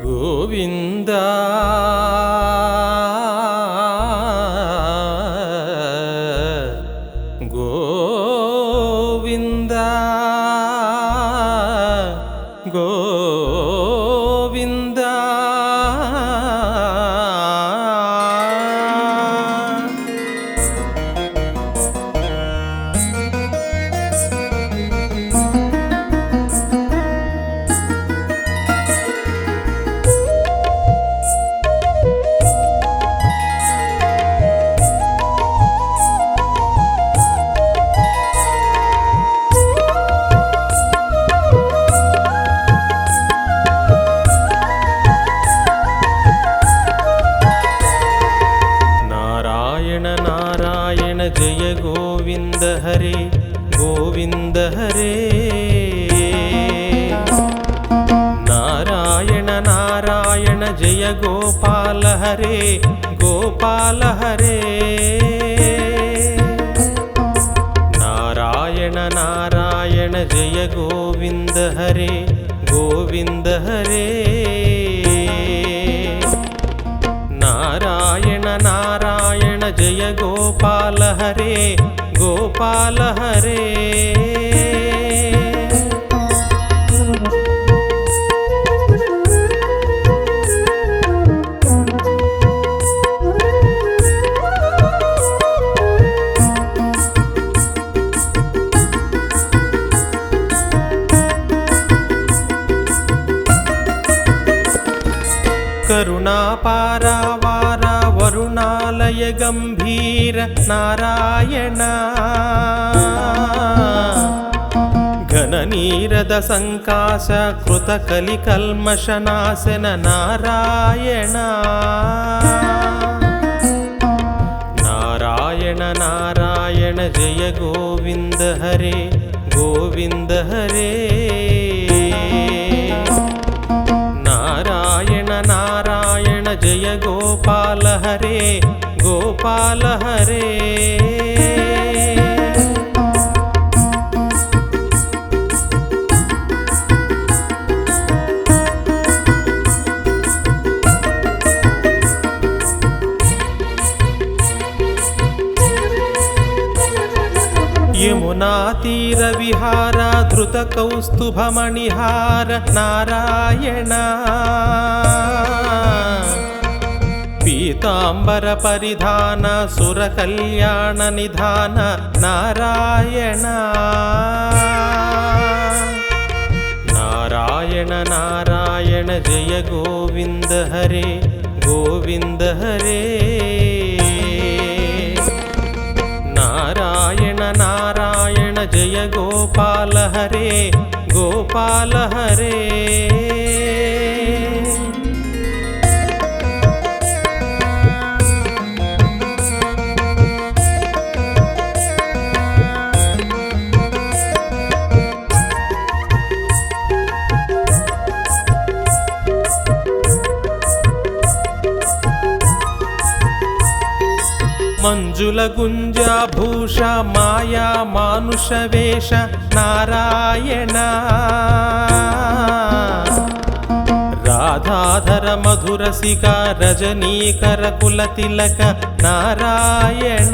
ಗೋವಿಂದ ಗೋವಿಂದ ಗೋವಿಂದ नारायण जय गोविंद हरे गोविंद हरे नारायण नारायण जय गोपाल हरे गोपाल हरे नारायण नारायण जय गोविंद हरे गोविंद हरे नारायण नारायण जय गोपाल हरे गोपाल हरे करुणापारावार वरुणालय गंभीर नारायण घननीरद संकाश कृत कलिकल्मषनाशन नारायण नारायण नारायण जय गोविंद हरे गोविंद हरे नारायण नारायण जय गोपाल हरे गोपाल हरे यमुना तीर विहार धृत कौस्तुभ मणिहार नारायण पीतांबर परिधान सुर कल्याण निधान नारायण नारायण नारायण जय गोविंद हरे गोविंद हरे नारायण नारायण जय गोपाल हरे गोपाल हरे मंजुल गुंजा भूषा माया मानुष वेश नारायण राधाधर मधुरसिका रजनीकर कुल तिलक नारायण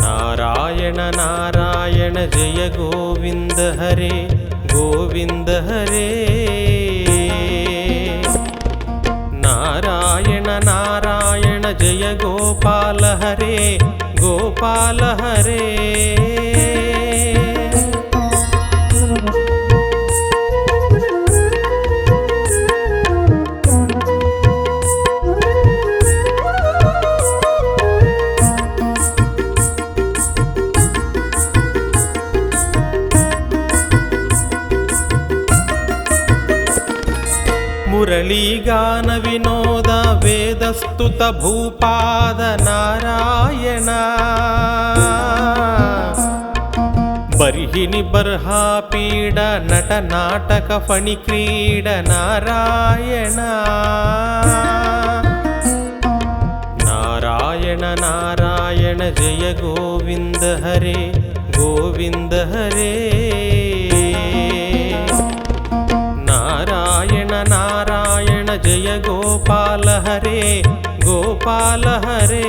नारायण नारायण जय गोविंद हरे गोविंद हरे नारायण नारायण जय गोपाल हरे गोपाल हरे मुरलीगान विनोद वेदस्तुत भूपाद नारायण बर्हिनि बर्हा पीड नट नाटक फणि क्रीड नारायण नारायण नारायण जय गोविंद हरे गोविंद हरे गोपाल हरे गोपाल हरे।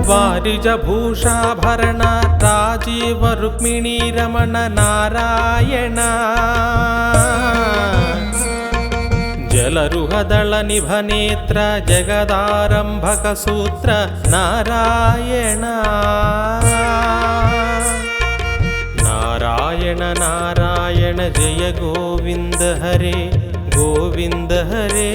वारिजभूषाभरण राजीव रुक्मिणी रमण नारायण जलरुहदल निभनेत्र जगदारंभक सूत्र नारायण नारायण नारायण जय गोविंद हरे गोविंद हरे।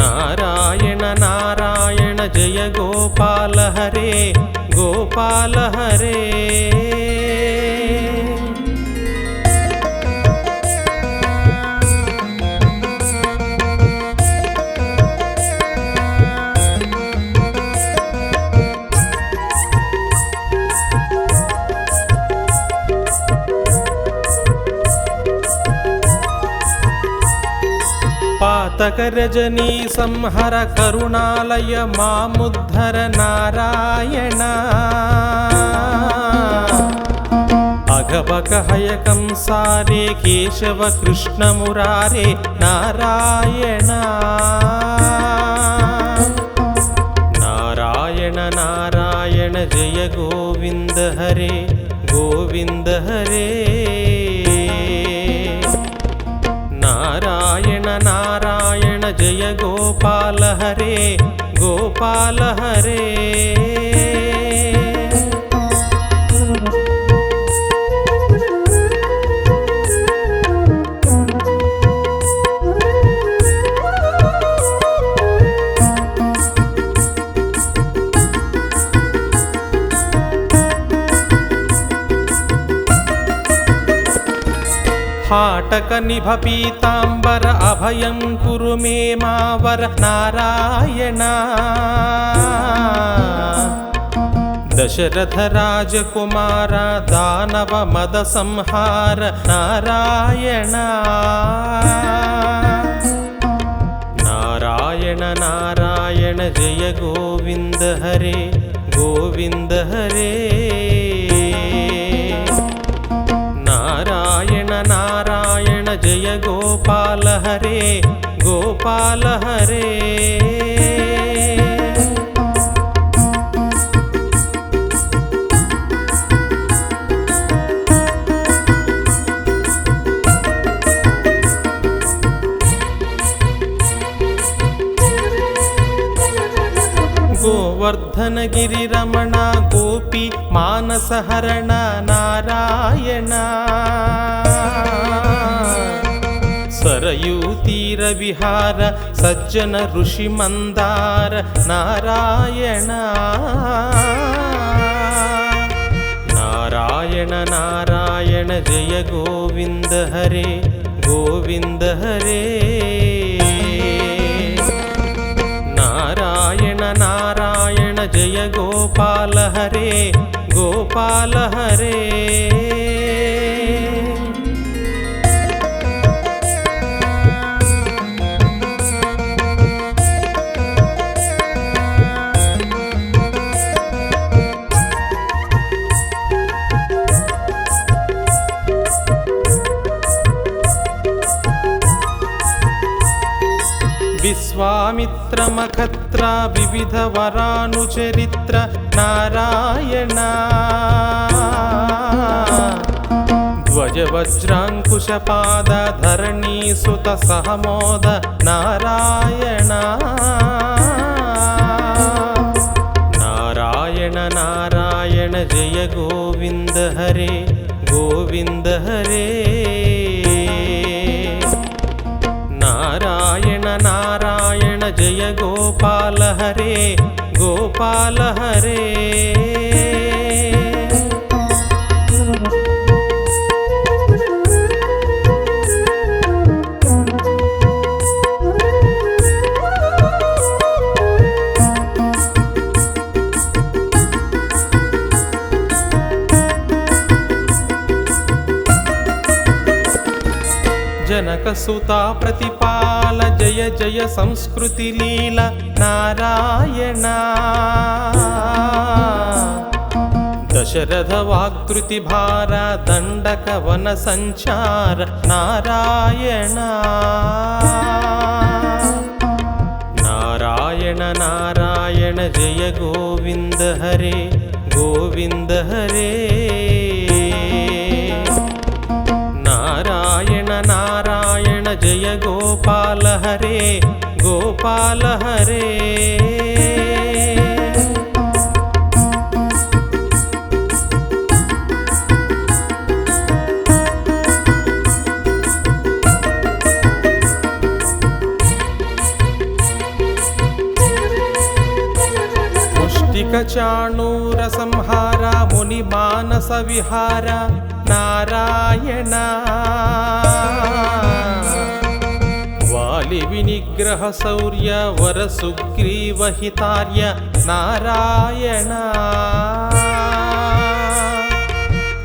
नारायण नारायण जय गोपाल हरे गोपाल हरे। पातक रजनी संहर करुणालय मामुद्धर नारायण अघबक हयकं सारे केशव कृष्ण मुरारे नारायण नारायण नारायण जय गोविंद हरे गोविंद हरे। नारायण नारायण जय गोपाल हरे गोपाल हरे। हाटक निभ पीतांबर अभयं कुरु मे मावर नारायण दशरथ राजकुमार दानव मद संहार नारायण नारायण नारायण जय गोविंद हरे गोविंद हरे। नारायण नारायण जय गोपाल हरे गोपाल हरे। गोवर्धन गिरिरमण गोपी मानस हरण नारायण सरयू तीर विहार सज्जन ऋषि मंदार नारायण नारायण नारायण जय गोविंद हरे गोविंद हरे। नारायण नारायण जय गोपाल हरे गोपाल हरे। विश्वामित्र मखत्र विविध वरानुचरित्र नारायण ध्वज वज्रांकुशपाद धरणी सुत सहमोद नारायण नारायण नारायण जय गोविंद हरे गोविंद हरे। नारायण नारायण जय गोपाल हरे गोपाल हरे। जनकसुता प्रतिपाल जय जय संस्कृति लीला नारायण दशरथ वाक्कृति भार दंडक वन संचार नारायण नारायण नारायण जय गोविंद हरे गोविंद हरे नारायण नारायण जय गोपाल हरे गोपाल हरे चाणूर संहार मुनि मानस विहार नारायण वालि विनिग्रह शौर्य वर सुग्रीव हितार्य नारायण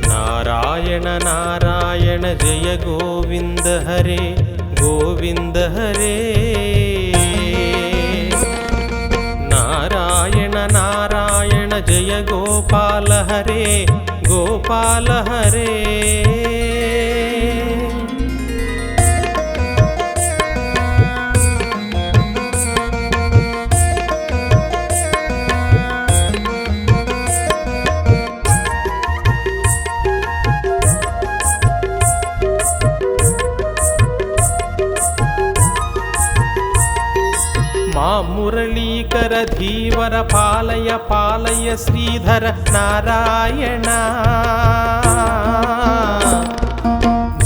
नारायण नारायण जय गोविंद हरे गोविंद हरे नारायण नारायण जय गोपाल हरे गोपाल हरे मुरलीकर धीवर पालय पालय श्रीधर नारायण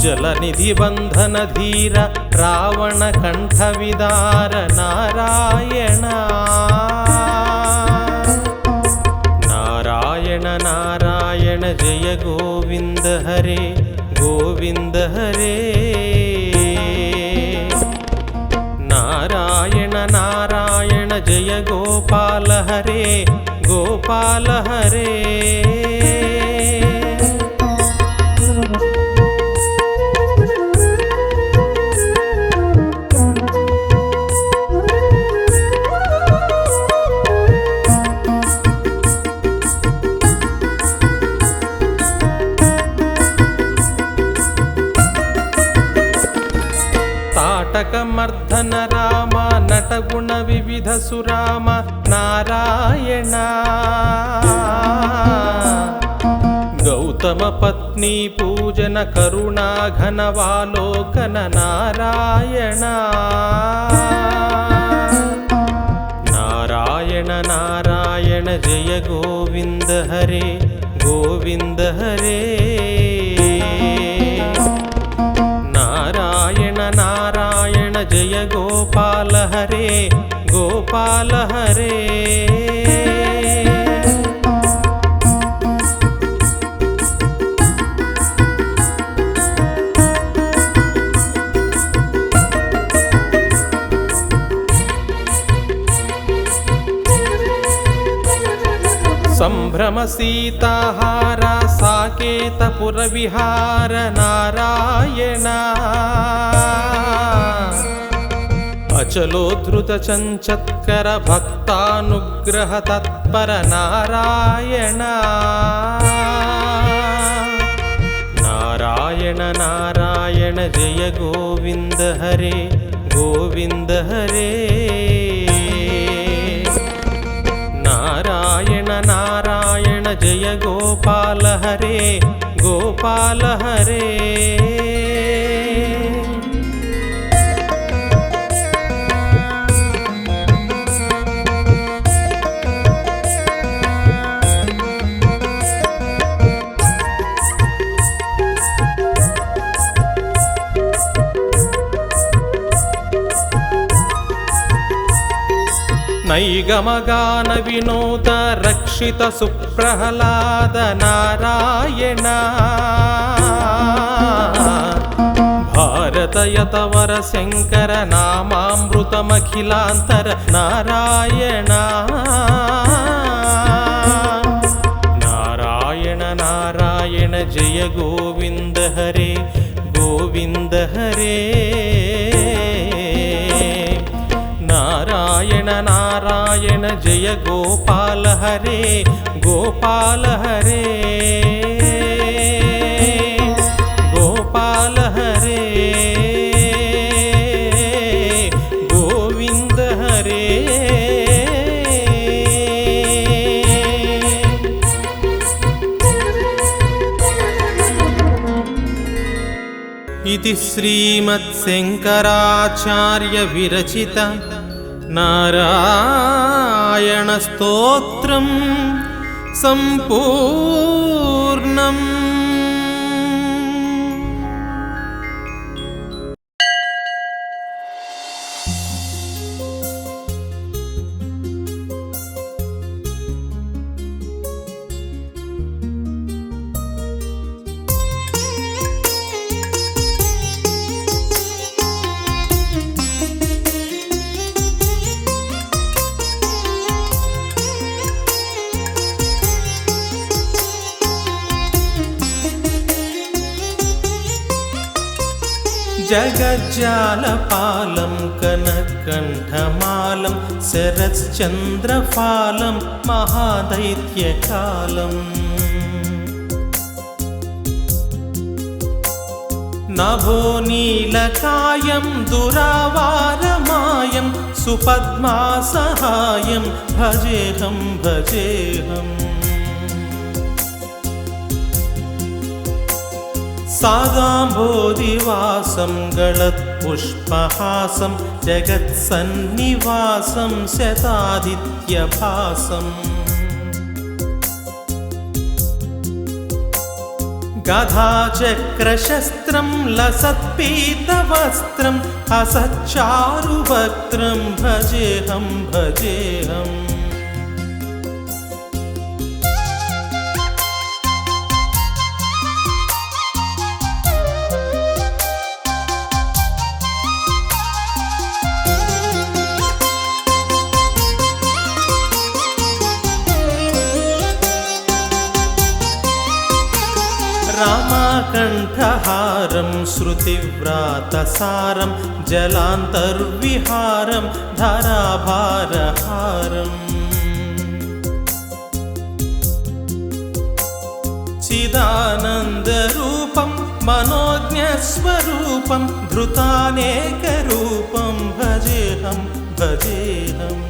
जलनिधि बंधन धीर रावण कंठ विदार नारायण नारायण नारायण जय गोविंद हरे गोविंद हरे नारायण नारायण जय गोपाल हरे गोपाल हरे मर्दन राम नटगुण विविध सुराम नारायण गौतम पत्नी पूजन करुणा घनवालोकन नारायण नारायण नारायण जय गोविंद हरे गोविंद हरे नारायण नारायण जय गोपाल हरे गोपाल हरे संभ्रम सीताहार साकेतपुर विहार नारायण अचलोद्धृत चंचत्कर भक्तानुग्रह तत्पर नारायण नारायण नारायण जय गोविंद हरे गोविंद हरे नारायण नारायण जय गोपाल हरे गोपाल हरे नैगमगान विनोद रक्षित सुप्रहलाद नारायण भारत यतवर शंकर नामामृतमखिलांतर नारायण नारायण नारायण जय गोविंद हरे गोविन्द हरे नारायण नारायण जय गोपाल हरे गोपाल हरे गोपाल हरे गोविन्द हरे इति श्रीमत्शङ्कराचार्य विरचित नारायणस्तोत्रं सम्पूर्णम्। जगज्जालपालं कनकण्ठमालं शरच्चन्द्रफालं महादैत्यकालम् नभोनीलकायं दुरावारमायं सुपद्मासहायं भजेऽहं भजेऽहम् सागाम्बोधिवासं गलत्पुष्पहासं जगत्सन्निवासं शतादित्यभासम् गदाचक्रशस्त्रं लसत्पीतवस्त्रं हसच्चारुवक्त्रं भजेऽहं भजेऽहम् रामाकण्ठहारं श्रुतिव्रातसारं जलान्तर्विहारं धराभारहारम् चिदानन्दरूपं मनोज्ञस्वरूपं धृतानेकरूपं भजेऽहं भजेऽहम्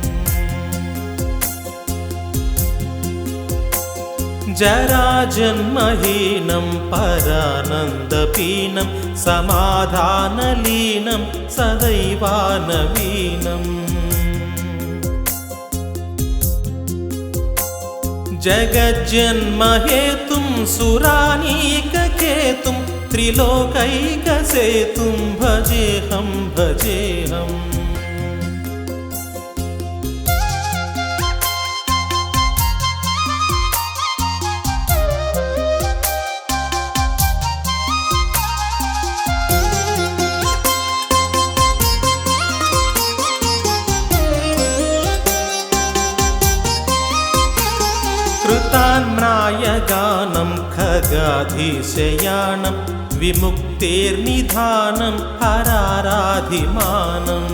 जराजन्महीनं परानन्दपीनं समाधानलीनं सदैवानवीनम् जगज्जन्महेतुं सुरानीककेतुं त्रिलोकैकसेतुं भजेऽहं भजेऽहम् कृतान्म्रायगानं खगाधीशयानं विमुक्तेर्निधानं हराराधिमानम्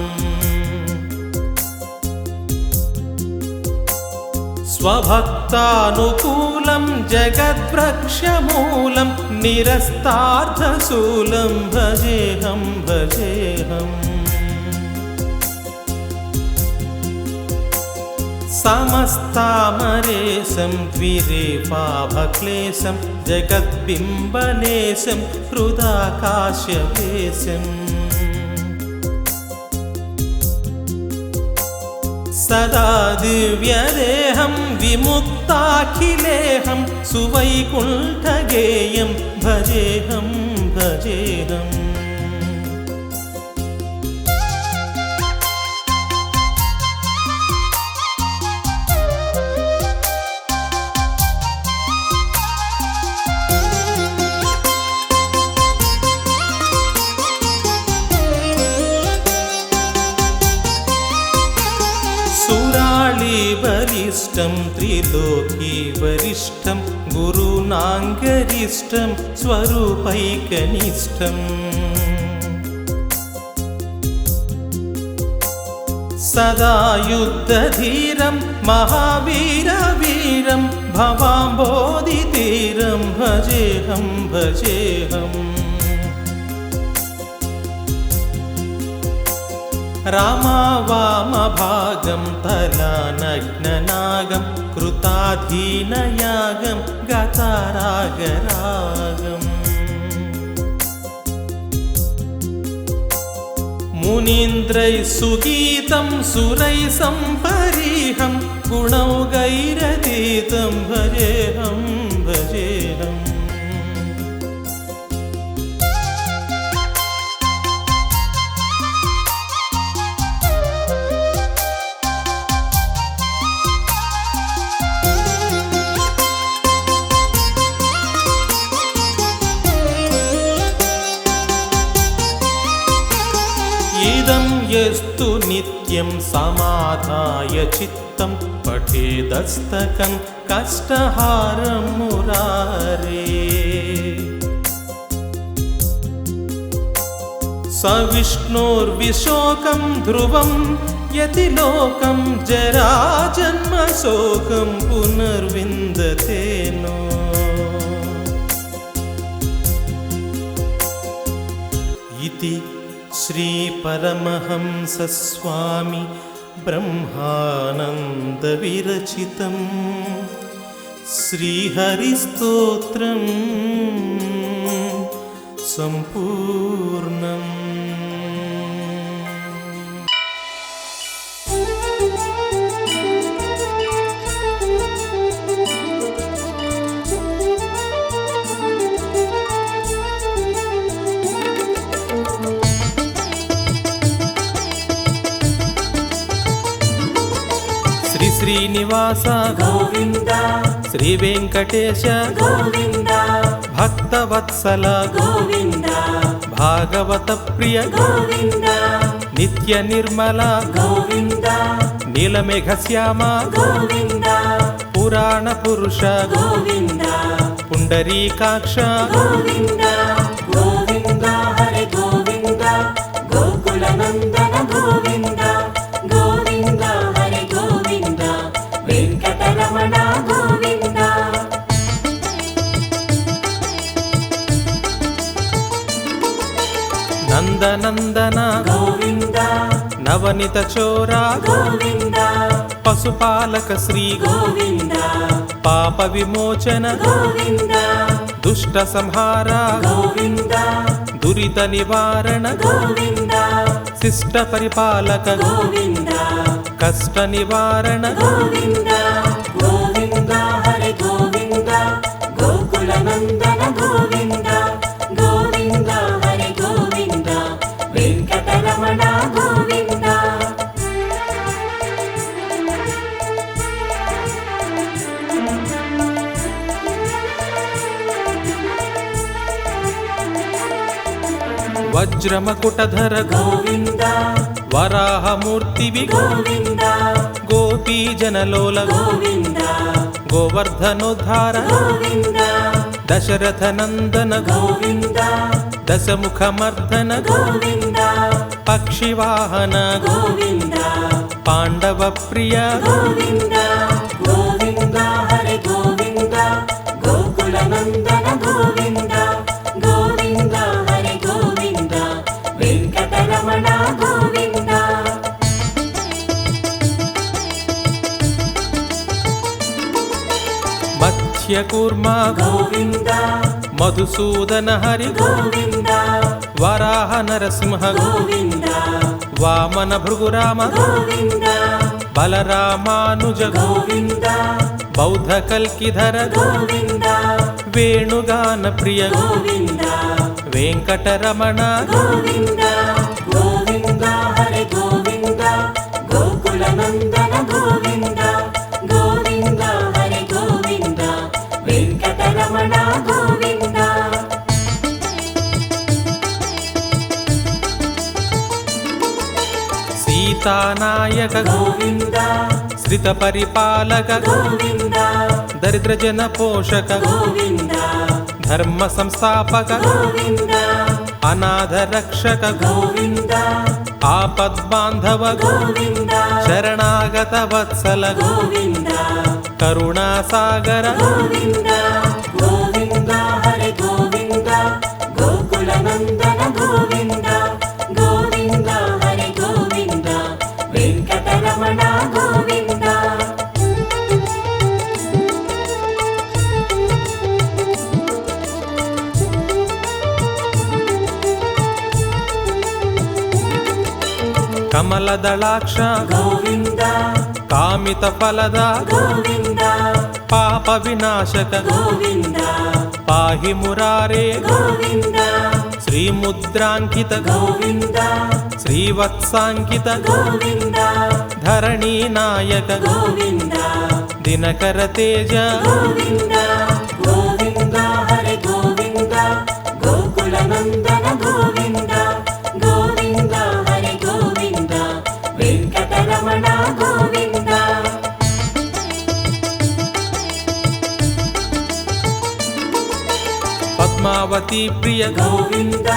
स्वभक्तानुकूलं जगद्वृक्षमूलं निरस्तार्थशूलं भजेऽहं भजेऽहम् समस्तामरेशं द्विरेफाभक्लेशं जगद्बिम्बलेशं हृदाकाश्यवेशम् सदा दिव्यदेहं विमुक्ताखिलेहं सुवैकुण्ठगेयं भजेऽहं भजेऽहम् वरिष्ठं त्रिलोकी वरिष्ठं गुरुनाङ्गरिष्ठं स्वरूपैकनिष्ठम् सदा युद्धधीरं महावीरवीरं भवाम्बोधितीरं भजेऽहं भजेऽहम् रामावामभागं तलानग्ननागं कृताधीनयागं गतारागरागम् मुनीन्द्रैः सुगीतं सुरैः सम्परीहं गुणौघैरतीतं भजेऽहं भजेऽहम् इदं यस्तु नित्यं समाधाय चित्तं पठेदस्तकं कष्टहारं मुरारे स विष्णोर्विशोकं ध्रुवं यतिलोकं जराजन्मशोकं पुनर्विन्दते नो इति श्री परमहंस स्वामी ब्रह्मानंद विरचितं श्रीहरिस्तोत्रं संपूर्णम्। श्री श्रीनिवास गोविंद श्री वेंकटेश गोविंद भक्तवत्सल गोविंद भागवत प्रिय गोविंद नित्य निर्मल गोविंद नीलमेघ श्याम गोविंद पुराण पुरुष गोविंद पुंडरीकाक्ष गोविंद गोविंद हरे गोविंद गोकुल नंदन गोविंद गोविंद हरे गोविंद वेंकटरमण गोविंद नंदनंदन गोविंद नवनीत चोरा गोविंद पशुपालक श्री गोविंद पाप विमोचन गोविंद दुष्ट संहार गोविंद दुरित निवारण गोविंद शिष्ट परिपालक गोविंद कष्ट निवारण गोविंद गोविंद हरे गोविंद गोकुल नंदन गोविंद गोविंद हरे गोविंद वेंकटरमण गोविंद वज्रमकुटधर गोविंद वराहमूर्ति गोविंद गोपी जनलोल गोविंद गोवर्धनोद्धार गोविंद दशरथ नंदन गोविंद दशमुखमर्दन गोविंद पक्षिवाहन गोविंद पांडव प्रिय गोविंद गोविंद हरे गोविंद गोकुल नंदन गोविंद गोविंद हरे गोविंद वेंकटरमण गोविंद मत्स्यकूर्मा गोविंद मधुसूदन हरि गोविंद वराह नरसिंह गोविंद वामन भृगुराम गोविंद बलरामानुज गोविंद बौद्ध कल्किधर गोविंद वेणुगान प्रिय गोविंद वेंकटरमण गोविंद गोविंद हरे गोविंद गोकुल नंदन गोविंद गोविंद हरे गोविंद वेंकटरमण गोविंद सीतानायक गोविंद శ్రిత పరిపాలక గోవింద దరిద్ర జన పోషక గోవింద ధర్మ సంస్థాపక గోవింద అనాథ రక్షక గోవింద ఆపద్బాంధవ గోవింద శరణాగత వత్సల గోవింద కరుణా సాగర గోవింద గోవింద హరి గోవింద గోకుల నందన గోవింద గోవింద హరి గోవింద వెంకటరమణ గోవింద కమలదళాక్ష గోవింద కామిత ఫలద గోవింద పాప వినాశక గోవింద పాహి మురారే గోవింద శ్రీముద్రాంకిత గోవింద శ్రీవత్సాంకిత గోవింద ధరణీ నాయక గోవింద దినకర తేజ గోవింద గోవింద హరి గోవింద గోకుల నందన గోవింద గోవింద హరి గోవింద వెంకటరమణ గోవింద పద్మావతి ప్రియ గోవింద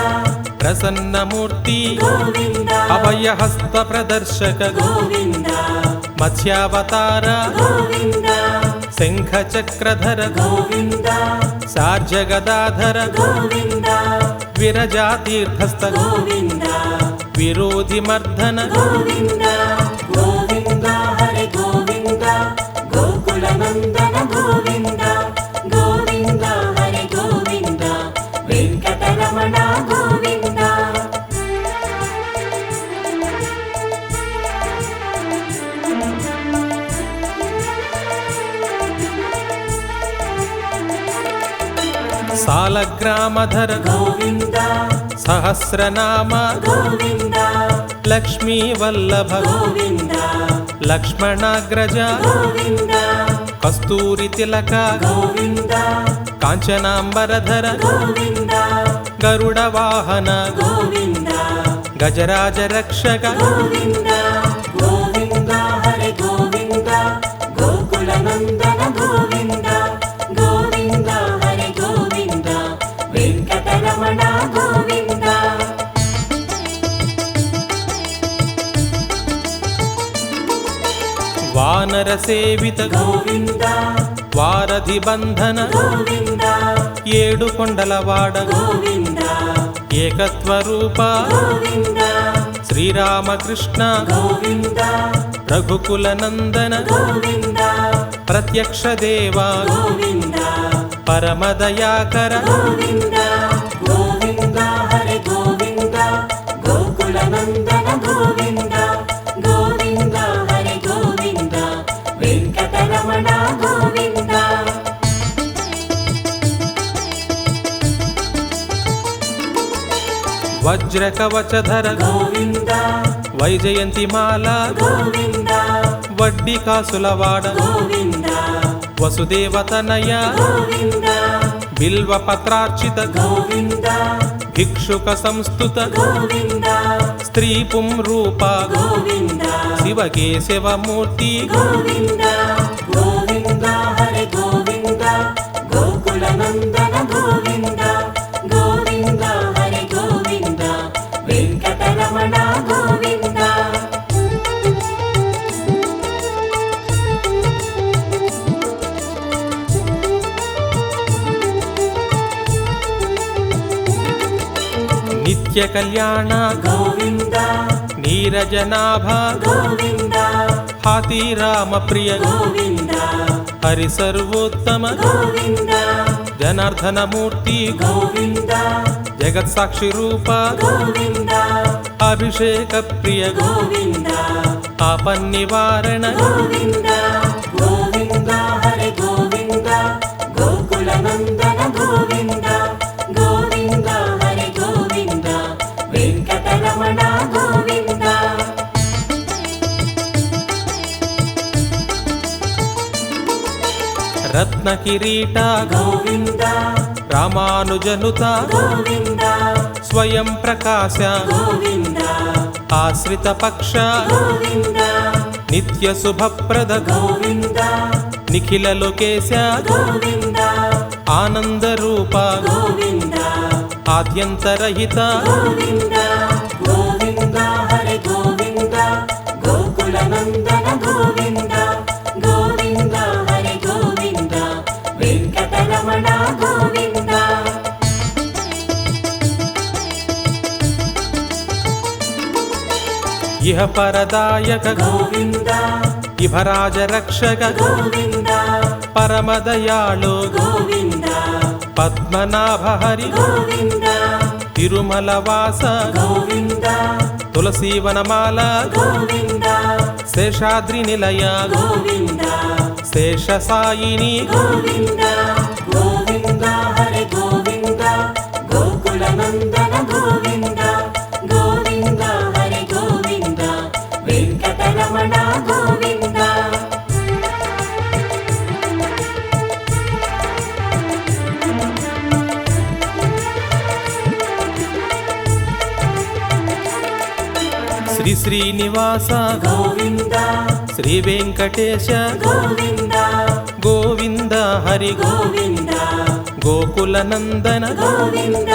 ప్రసన్నమూర్తి గోవింద అభయహస్త ప్రదర్శక గోవింద మత్స్యావతార గోవింద శంఖ చక్రధర గోవింద సార్జగదాధర గోవింద విరజాతీర్థస్థ గోవింద విరోధి మర్దన గోవింద గోవింద హరి గోవింద గోకుల నందన గోవింద గోవింద హరి గోవింద వెంకటరమణ గోవింద సాలగ్రామధర గోవింద సహస్రనామ గోవింద లక్ష్మీ వల్లభ గోవింద లక్ష్మణాగ్రజ గోవింద కస్తూరి తిలక గోవింద కాంచనాంబరధర గోవింద గరుడ వాహన గోవింద గజరాజ రక్షక గోవింద గోవింద హరి గోవింద గోకుల నందన గోవింద గోవింద హరి గోవింద వెంకటరమణ గోవింద వానర సేవిత గోవింద వారధి బంధన గోవింద ఏడు కొండలవాడ గోవింద ఏకత్వరూప గోవింద శ్రీరామకృష్ణ గోవింద రఘుకుల నందన గోవింద ప్రత్యక్ష దేవ గోవింద పరమదయాకర గోవింద గోవింద హరి గోవింద గోకుల నందన గోవింద గోవింద హరి గోవింద వెంకటరమణ గోవింద వజ్ర కవచధర గోవింద వైజయంతి మాల గోవింద వడ్డీ కాసులవాడ గోవింద వసుదేవతనయ గోవింద బిల్వ పత్రార్చిత గోవింద భిక్షుక సంస్థుత గోవింద స్త్రీ పుంరూప గోవింద శివకేశవమూర్తి గోవింద గోవింద హరి గోవింద గోకుల నందన గోవింద గోవింద హరి గోవింద వెంకటరమణ గోవింద నిత్య కళ్యాణ గోవింద నీరజనాభ గోవింద హాతీరామ ప్రియ గోవింద హరి సర్వోత్తమ గోవింద జనార్దన మూర్తి గోవింద జగత్ సాక్షి రూప గోవింద అభిషేక ప్రియ గోవింద ఆపన్నివారణ గోవింద గోవింద హరి గోవింద గోకుల నందన గోవింద గోవింద హరి గోవింద వెంకటరమణ గోవింద రత్న కిరీట గోవింద రామానుజనుత గోవింద స్వయం ప్రకాశ గోవింద ఆశ్రిత పక్ష గోవింద నిత్య శుభప్రద గోవింద నిఖిల లోకేశ గోవింద ఆనంద రూప గోవింద ఆద్యంతరహిత గోవింద గోవింద హరి గోవింద గోకుల నందన గోవింద గోవింద హరి గోవింద వెంకటరమణ గోవింద ఇహ పరదాయక గోవింద ఇభరాజ రక్షక గోవింద పరమదయాళో గోవింద పద్మనాభ హరి గోవింద తిరుమల వాస గోవింద తులసీవనమాల గోవింద శేషాద్రి నిలయ గోవింద శేషసాయిని గోవింద గోవింద హరి గోవింద గోకుల నందన గోవింద గోవింద హరి గోవింద వెంకటరమణ గోవింద శ్రీ శ్రీనివాస గోవింద శ్రీ వెంకటేశ గోవింద గోవింద హరి గోవింద గోకుల నందన గోవింద